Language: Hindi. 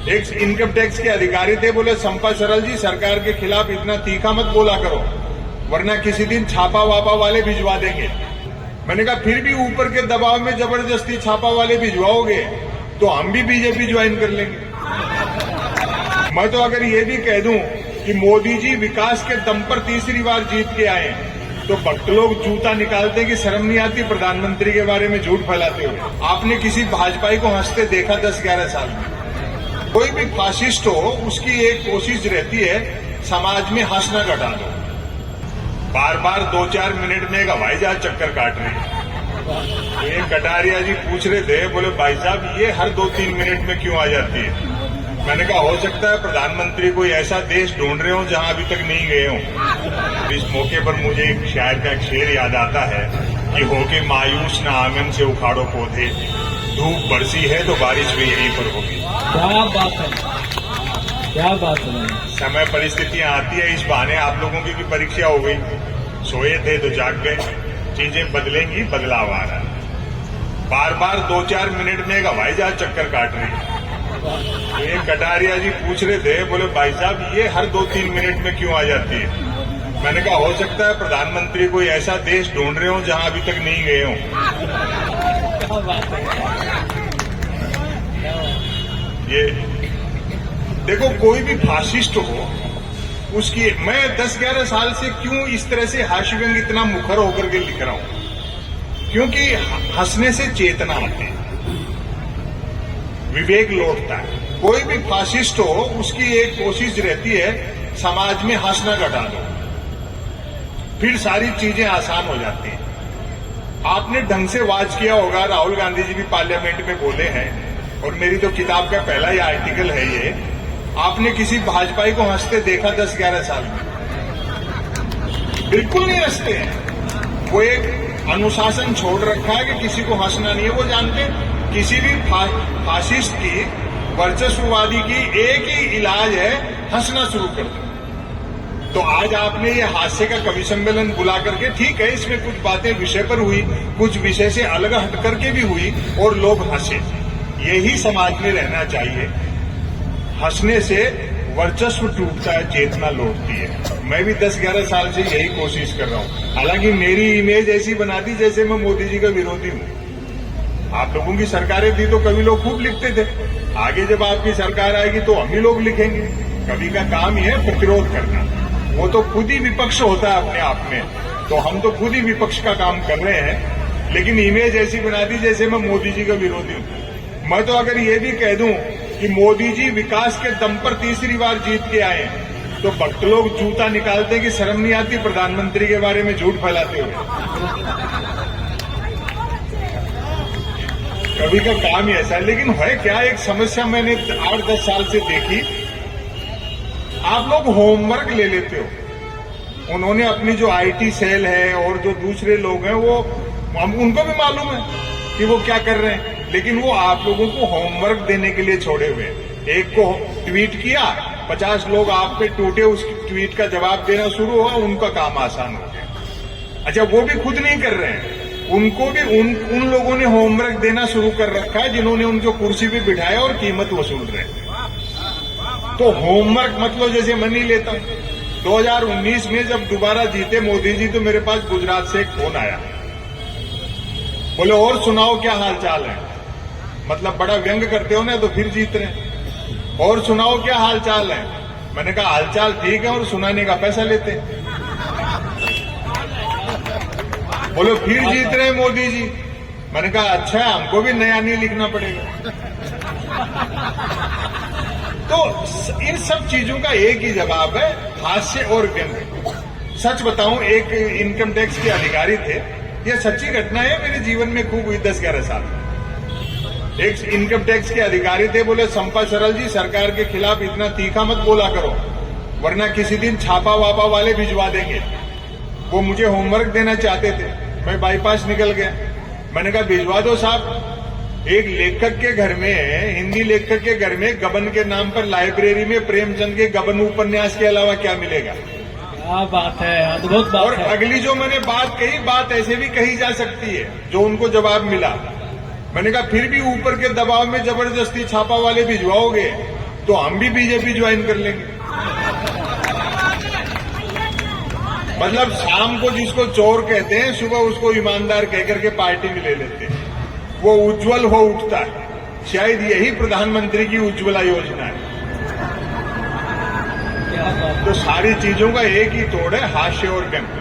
एक इनकम टैक्स के अधिकारी थे, बोले संपा सरल जी सरकार के खिलाफ इतना तीखा मत बोला करो वरना किसी दिन छापा वापा वाले भिजवा देंगे। मैंने कहा फिर भी ऊपर के दबाव में जबरदस्ती छापा वाले भिजवाओगे तो हम भी बीजेपी ज्वाइन कर लेंगे। मैं तो अगर ये भी कह दूं कि मोदी जी विकास के दम पर तीसरी बार जीत के आए तो भक्त लोग जूता निकालते कि शर्म नहीं आती प्रधानमंत्री के बारे में झूठ फैलाते हुए। आपने किसी भाजपाई को हंसते देखा 10-11 साल में? कोई भी फासिस्ट हो उसकी एक कोशिश रहती है समाज में हंसना घटा दो। बार बार 2-4 मिनट में एक हवाई जहाज चक्कर काट रही है। ये कटारिया जी पूछ रहे थे, बोले भाई साहब ये हर 2-3 मिनट में क्यों आ जाती है? मैंने कहा हो सकता है प्रधानमंत्री कोई ऐसा देश ढूंढ रहे हो जहां अभी तक नहीं गए हो। इस मौके पर मुझे एक शायर का एक शेर याद आता है कि होके मायूस न आंगन से उखाड़ो पौधे, धूप बरसी है तो बारिश भी यहीं पर होगी। क्या बात है, क्या बात है। समय परिस्थितियां आती है, इस बहाने आप लोगों की भी परीक्षा हो गई, सोए थे तो जाग गए। चीजें बदलेंगी, बदलाव आ रहा है। बार बार 2-4 मिनट में एक हवाई जहाज चक्कर काट रही है। ये कटारिया जी पूछ रहे थे, बोले भाई साहब ये हर 2-3 मिनट में क्यों आ जाती है? मैंने कहा हो सकता है प्रधानमंत्री कोई ऐसा देश ढूंढ रहे हो जहां अभी तक नहीं गए हो। ये देखो कोई भी फासिस्ट हो उसकी, मैं 10-11 साल से क्यों इस तरह से हास्य व्यंग इतना मुखर होकर के लिख रहा हूं? क्योंकि हंसने से चेतना आती है, विवेक लौटता है। कोई भी फासिस्ट हो उसकी एक कोशिश रहती है समाज में हंसना घटा दो, फिर सारी चीजें आसान हो जाती हैं। आपने ढंग से वाच किया होगा, राहुल गांधी जी भी पार्लियामेंट में बोले हैं और मेरी तो किताब का पहला ही आर्टिकल है ये। आपने किसी भाजपाई को हंसते देखा 10-11 साल में? बिल्कुल नहीं हंसते हैं। वो एक अनुशासन छोड़ रखा है कि किसी को हंसना नहीं है। वो जानते किसी भी फासिस्ट की, वर्चस्ववादी की एक ही इलाज है, हंसना शुरू कर दो। तो आज आपने ये हास्य का कवि सम्मेलन बुला करके, ठीक है इसमें कुछ बातें विषय पर हुई, कुछ विषय से अलग हट करके भी हुई और लोग हंसे। यही समाज में रहना चाहिए। हंसने से वर्चस्व टूटता है, चेतना लौटती है। मैं भी 10-11 साल से यही कोशिश कर रहा हूं। हालांकि मेरी इमेज ऐसी बना दी जैसे मैं मोदी जी का विरोधी हूं। आप लोगों की सरकारें थी तो कवि लोग खूब लिखते थे, आगे जब आपकी सरकार आएगी तो हम ही लोग लिखेंगे। कवि का काम ही है प्रतिरोध करना, वो तो खुद ही विपक्ष होता है अपने आप में, तो हम तो खुद ही विपक्ष का काम कर रहे हैं। लेकिन इमेज ऐसी बना दी जैसे मैं मोदी जी का विरोधी हूं। मैं तो अगर ये भी कह दूं कि मोदी जी विकास के दम पर तीसरी बार जीत के आए तो भक्त लोग जूता निकालते कि शर्म नहीं आती प्रधानमंत्री के बारे में झूठ फैलाते हुए। कवि का काम ही ऐसा है। लेकिन है क्या, एक समस्या मैंने 8-10 साल से देखी, आप लोग होमवर्क ले लेते हो। उन्होंने अपनी जो आईटी सेल है और जो दूसरे लोग हैं वो उनको भी मालूम है कि वो क्या कर रहे हैं, लेकिन वो आप लोगों को होमवर्क देने के लिए छोड़े हुए हैं। एक को ट्वीट किया, 50 लोग आप पे टूटे, उस ट्वीट का जवाब देना शुरू हुआ, उनका काम आसान हो गया। अच्छा वो भी खुद नहीं कर रहे हैं, उनको भी उन लोगों ने होमवर्क देना शुरू कर रखा है जिन्होंने उनको कुर्सी पे बिठाया और कीमत वसूल रहे हैं। तो होमवर्क मतलब जैसे मैं नहीं लेता हूं। 2019 में जब दोबारा जीते मोदी जी तो मेरे पास गुजरात से एक फोन आया, बोले और सुनाओ क्या हाल चाल है। मतलब बड़ा व्यंग करते हो ना तो फिर जीत रहे। और सुनाओ क्या हाल चाल है। मैंने कहा हालचाल ठीक है और सुनाने का पैसा लेते हैं। बोले फिर जीत रहे मोदी जी। मैंने कहा अच्छा हमको भी नया नहीं लिखना पड़ेगा। तो इन सब चीजों का एक ही जवाब है, हास्य और व्यंग। सच बताऊं, एक इनकम टैक्स के अधिकारी थे, यह सच्ची घटना है, मेरे जीवन में खूब हुई 10-11 साल। एक इनकम टैक्स के अधिकारी थे, बोले संपा सरल जी सरकार के खिलाफ इतना तीखा मत बोला करो वरना किसी दिन छापा वापा वाले भिजवा देंगे। वो मुझे होमवर्क देना चाहते थे, मैं बाईपास निकल गया। मैंने कहा भिजवा दो साहब। एक लेखक के घर में, हिंदी लेखक के घर में गबन के नाम पर लाइब्रेरी में प्रेमचंद के गबन उपन्यास के अलावा क्या मिलेगा? क्या बात है, अद्भुत बात और है। अगली जो मैंने बात कही, बात ऐसे भी कही जा सकती है जो उनको जवाब मिला। मैंने कहा फिर भी ऊपर के दबाव में जबरदस्ती छापा वाले भिजवाओगे तो हम भी बीजेपी ज्वाइन कर लेंगे। मतलब शाम को जिसको चोर कहते हैं, सुबह उसको ईमानदार कहकर के पार्टी में ले लेते हैं, वो उज्जवल हो उठता है। शायद यही प्रधानमंत्री की उज्ज्वला योजना है। क्या बात तो सारी चीजों का एक ही तोड़ है, हास्य और व्यंग।